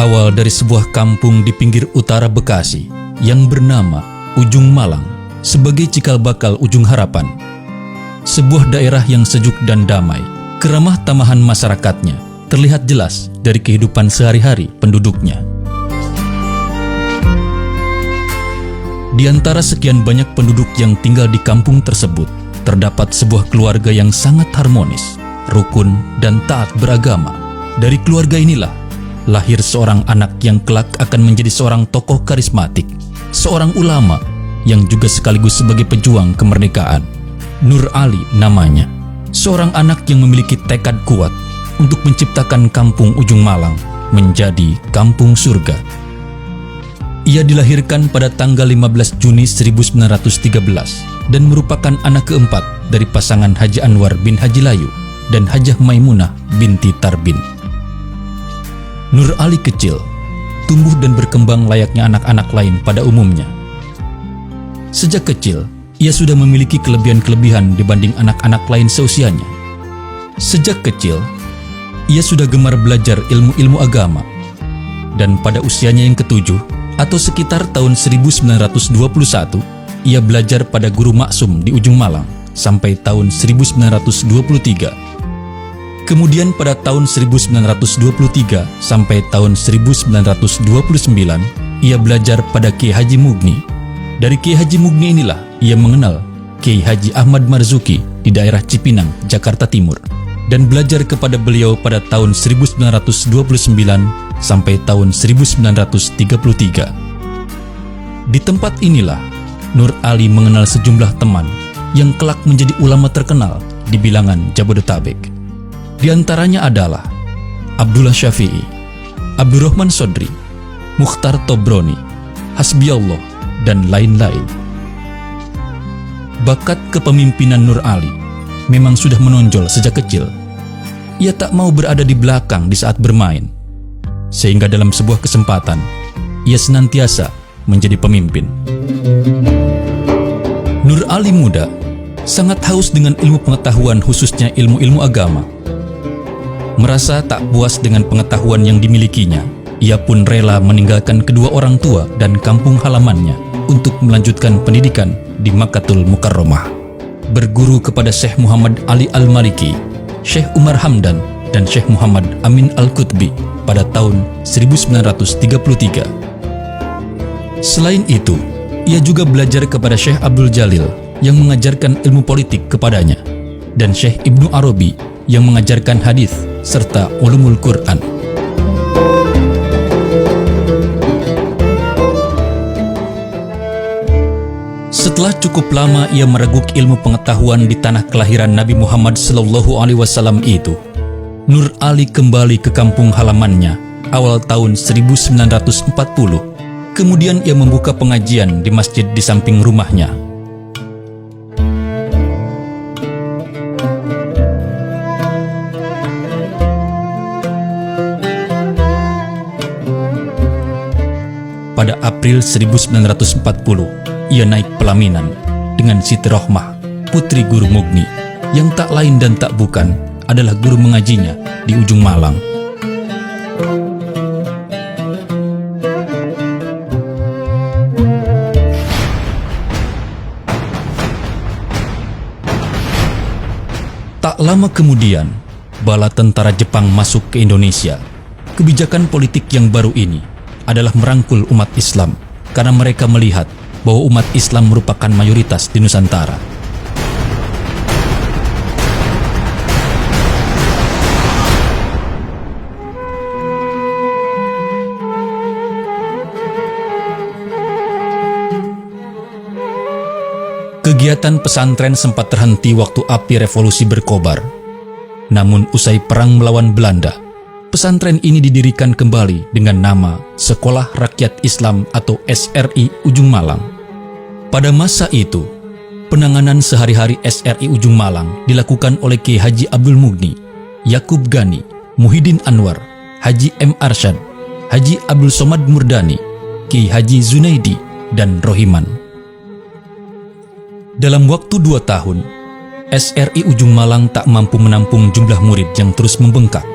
berawal dari sebuah kampung di pinggir utara Bekasi yang bernama Ujung Malang sebagai cikal bakal Ujung Harapan. Sebuah daerah yang sejuk dan damai, keramah tamahan masyarakatnya terlihat jelas dari kehidupan sehari-hari penduduknya. Di antara sekian banyak penduduk yang tinggal di kampung tersebut, terdapat sebuah keluarga yang sangat harmonis, rukun, dan taat beragama. Dari keluarga inilah lahir seorang anak yang kelak akan menjadi seorang tokoh karismatik, seorang ulama yang juga sekaligus sebagai pejuang kemerdekaan. Nur Ali namanya, seorang anak yang memiliki tekad kuat untuk menciptakan kampung Ujung Malang menjadi kampung surga. Ia dilahirkan pada tanggal 15 Juni 1913 dan merupakan anak keempat dari pasangan Haji Anwar bin Haji Layu dan Hajah Maimunah binti Tarbin. Nur Ali kecil, tumbuh dan berkembang layaknya anak-anak lain pada umumnya. Sejak kecil, ia sudah memiliki kelebihan-kelebihan dibanding anak-anak lain seusianya. Sejak kecil, ia sudah gemar belajar ilmu-ilmu agama. Dan pada usianya yang ketujuh, atau sekitar tahun 1921, ia belajar pada guru maksum di Ujung Malang sampai tahun 1923. Kemudian pada tahun 1923 sampai tahun 1929, ia belajar pada Kiai Haji Mugni. Dari Kiai Haji Mugni inilah ia mengenal Kiai Haji Ahmad Marzuki di daerah Cipinang, Jakarta Timur, dan belajar kepada beliau pada tahun 1929 sampai tahun 1933. Di tempat inilah Nur Ali mengenal sejumlah teman yang kelak menjadi ulama terkenal di bilangan Jabodetabek. Di antaranya adalah Abdullah Syafi'i, Abdurrahman Sodri, Mukhtar Tobroni, Hasbiallah, dan lain-lain. Bakat kepemimpinan Nur Ali memang sudah menonjol sejak kecil. Ia tak mau berada di belakang di saat bermain, sehingga dalam sebuah kesempatan, ia senantiasa menjadi pemimpin. Nur Ali muda, sangat haus dengan ilmu pengetahuan khususnya ilmu-ilmu agama. Merasa tak puas dengan pengetahuan yang dimilikinya, ia pun rela meninggalkan kedua orang tua dan kampung halamannya untuk melanjutkan pendidikan di Makkatul Mukarramah. Berguru kepada Syekh Muhammad Ali Al-Maliki, Syekh Umar Hamdan, dan Syekh Muhammad Amin Al-Qutbi pada tahun 1933. Selain itu, ia juga belajar kepada Syekh Abdul Jalil yang mengajarkan ilmu politik kepadanya, dan Syekh Ibnu Arabi yang mengajarkan hadis serta ulumul Quran. Setelah cukup lama ia meraguk ilmu pengetahuan di tanah kelahiran Nabi Muhammad SAW itu, Nur Ali kembali ke kampung halamannya awal tahun 1940. Kemudian ia membuka pengajian di masjid di samping rumahnya. Pada April 1940, ia naik pelaminan dengan Siti Rohmah, putri guru Mugni, yang tak lain dan tak bukan adalah guru mengajinya di Ujung Malang. Tak lama kemudian, bala tentara Jepang masuk ke Indonesia. Kebijakan politik yang baru ini adalah merangkul umat Islam karena mereka melihat bahwa umat Islam merupakan mayoritas di Nusantara. Kegiatan pesantren sempat terhenti waktu api revolusi berkobar. Namun usai perang melawan Belanda, pesantren ini didirikan kembali dengan nama Sekolah Rakyat Islam atau SRI Ujung Malang. Pada masa itu, penanganan sehari-hari SRI Ujung Malang dilakukan oleh Kiai Haji Abdul Mugni, Yakub Gani, Muhyiddin Anwar, Haji M. Arsyad, Haji Abdul Somad Murdani, Kiai Haji Zunaidi, dan Rohiman. Dalam waktu 2 tahun, SRI Ujung Malang tak mampu menampung jumlah murid yang terus membengkak.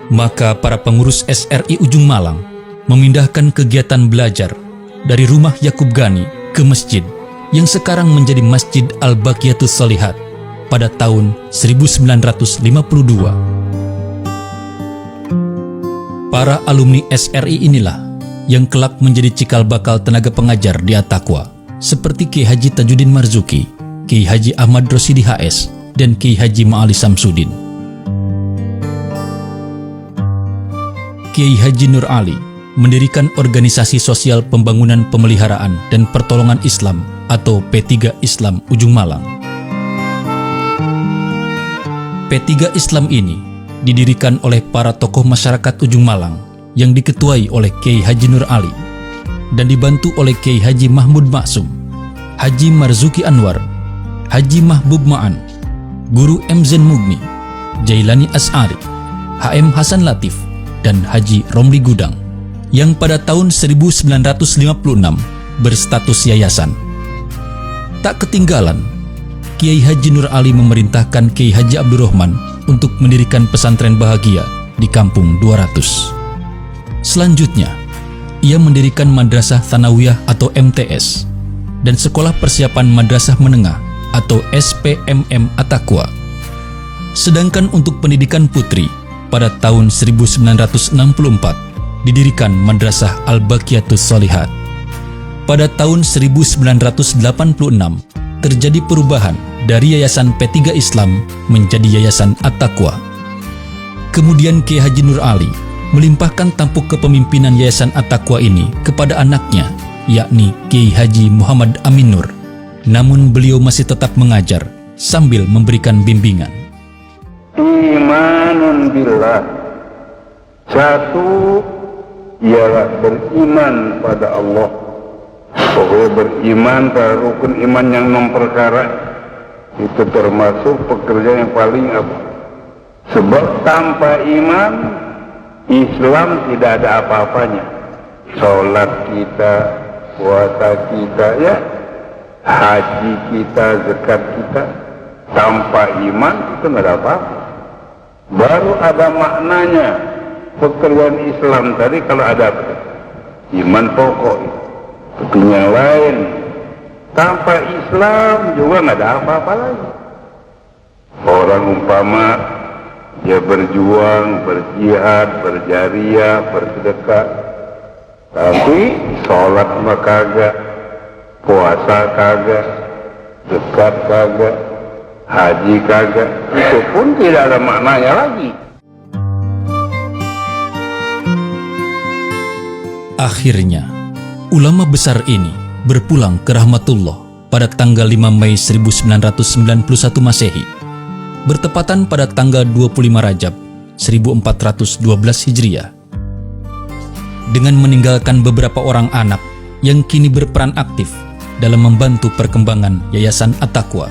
Maka para pengurus SRI Ujung Malang memindahkan kegiatan belajar dari rumah Yakub Gani ke masjid yang sekarang menjadi Masjid Al-Baqiyatus Shalihat pada tahun 1952. Para alumni SRI inilah yang kelak menjadi cikal bakal tenaga pengajar di At-Taqwa, seperti Kiai Haji Tajuddin Marzuki, Kiai Haji Ahmad Rosidi HS, dan Kiai Haji Ma'ali Samsudin. Kiai Haji Nur Ali mendirikan Organisasi Sosial Pembangunan Pemeliharaan dan Pertolongan Islam atau P3 Islam Ujung Malang. P3 Islam ini didirikan oleh para tokoh masyarakat Ujung Malang yang diketuai oleh Kiai Haji Nur Ali dan dibantu oleh Kiai Haji Mahmud Maksum, Haji Marzuki Anwar, Haji Mahbub Ma'an, Guru M. Zain Mugni, Jailani As'ari, HM Hasan Latif, dan Haji Romli Gudang, yang pada tahun 1956 berstatus yayasan. Tak ketinggalan, Kiai Haji Nur Ali memerintahkan Kiai Haji Abdurrahman untuk mendirikan pesantren Bahagia di Kampung 200. Selanjutnya, ia mendirikan Madrasah Tsanawiyah atau MTS dan Sekolah Persiapan Madrasah Menengah atau SPMM At-Taqwa. Sedangkan untuk pendidikan putri, pada tahun 1964 didirikan Madrasah Al-Baqiyatus Shalihat. Pada tahun 1986 terjadi perubahan dari Yayasan P3 Islam menjadi Yayasan At-Taqwa. Kemudian Kiai Haji Nur Ali melimpahkan tampuk kepemimpinan Yayasan At-Taqwa ini kepada anaknya, yakni Kiai Haji Muhammad Amin Nur. Namun beliau masih tetap mengajar sambil memberikan bimbingan. Imanun billah, satu ialah beriman pada Allah. Pokoknya beriman pada rukun iman yang 6 perkara itu termasuk pekerjaan yang paling apa? Sebab tanpa iman Islam tidak ada apa-apanya. Salat kita, puasa kita, ya, haji kita, zakat kita, tanpa iman itu nggak ada apa-apa. Baru ada maknanya pekerjaan Islam tadi kalau ada iman pokok. Tapi yang lain tanpa Islam juga nggak ada apa-apa lagi. Orang umpama dia berjuang, berjihad, berjariah, bersedekah, tapi sholat mah kagak, puasa kagak, zakat kagak, haji kagak, itu pun tidak ada maknanya lagi. Akhirnya, ulama besar ini berpulang ke rahmatullah pada tanggal 5 Mei 1991 Masehi, bertepatan pada tanggal 25 Rajab 1412 Hijriah. Dengan meninggalkan beberapa orang anak yang kini berperan aktif dalam membantu perkembangan Yayasan At-Taqwa.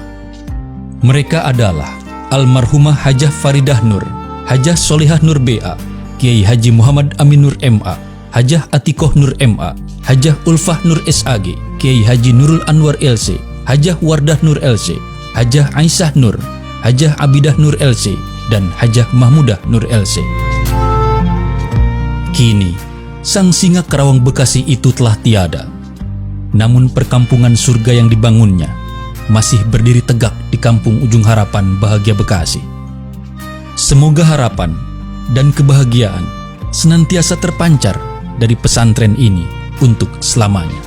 Mereka adalah almarhumah Hajah Faridah Nur, Hajah Solihah Nur BA, Kiai Haji Muhammad Amin Nur MA, Hajah Atikoh Nur MA, Hajah Ulfah Nur SAG, Kiai Haji Nurul Anwar LC, Hajah Wardah Nur LC, Hajah Aisyah Nur, Hajah Abidah Nur LC, dan Hajah Mahmudah Nur LC. Kini, sang singa Karawang Bekasi itu telah tiada. Namun perkampungan surga yang dibangunnya masih berdiri tegak di Kampung Ujung Harapan, Bahagia Bekasi. Semoga harapan dan kebahagiaan senantiasa terpancar dari pesantren ini untuk selamanya.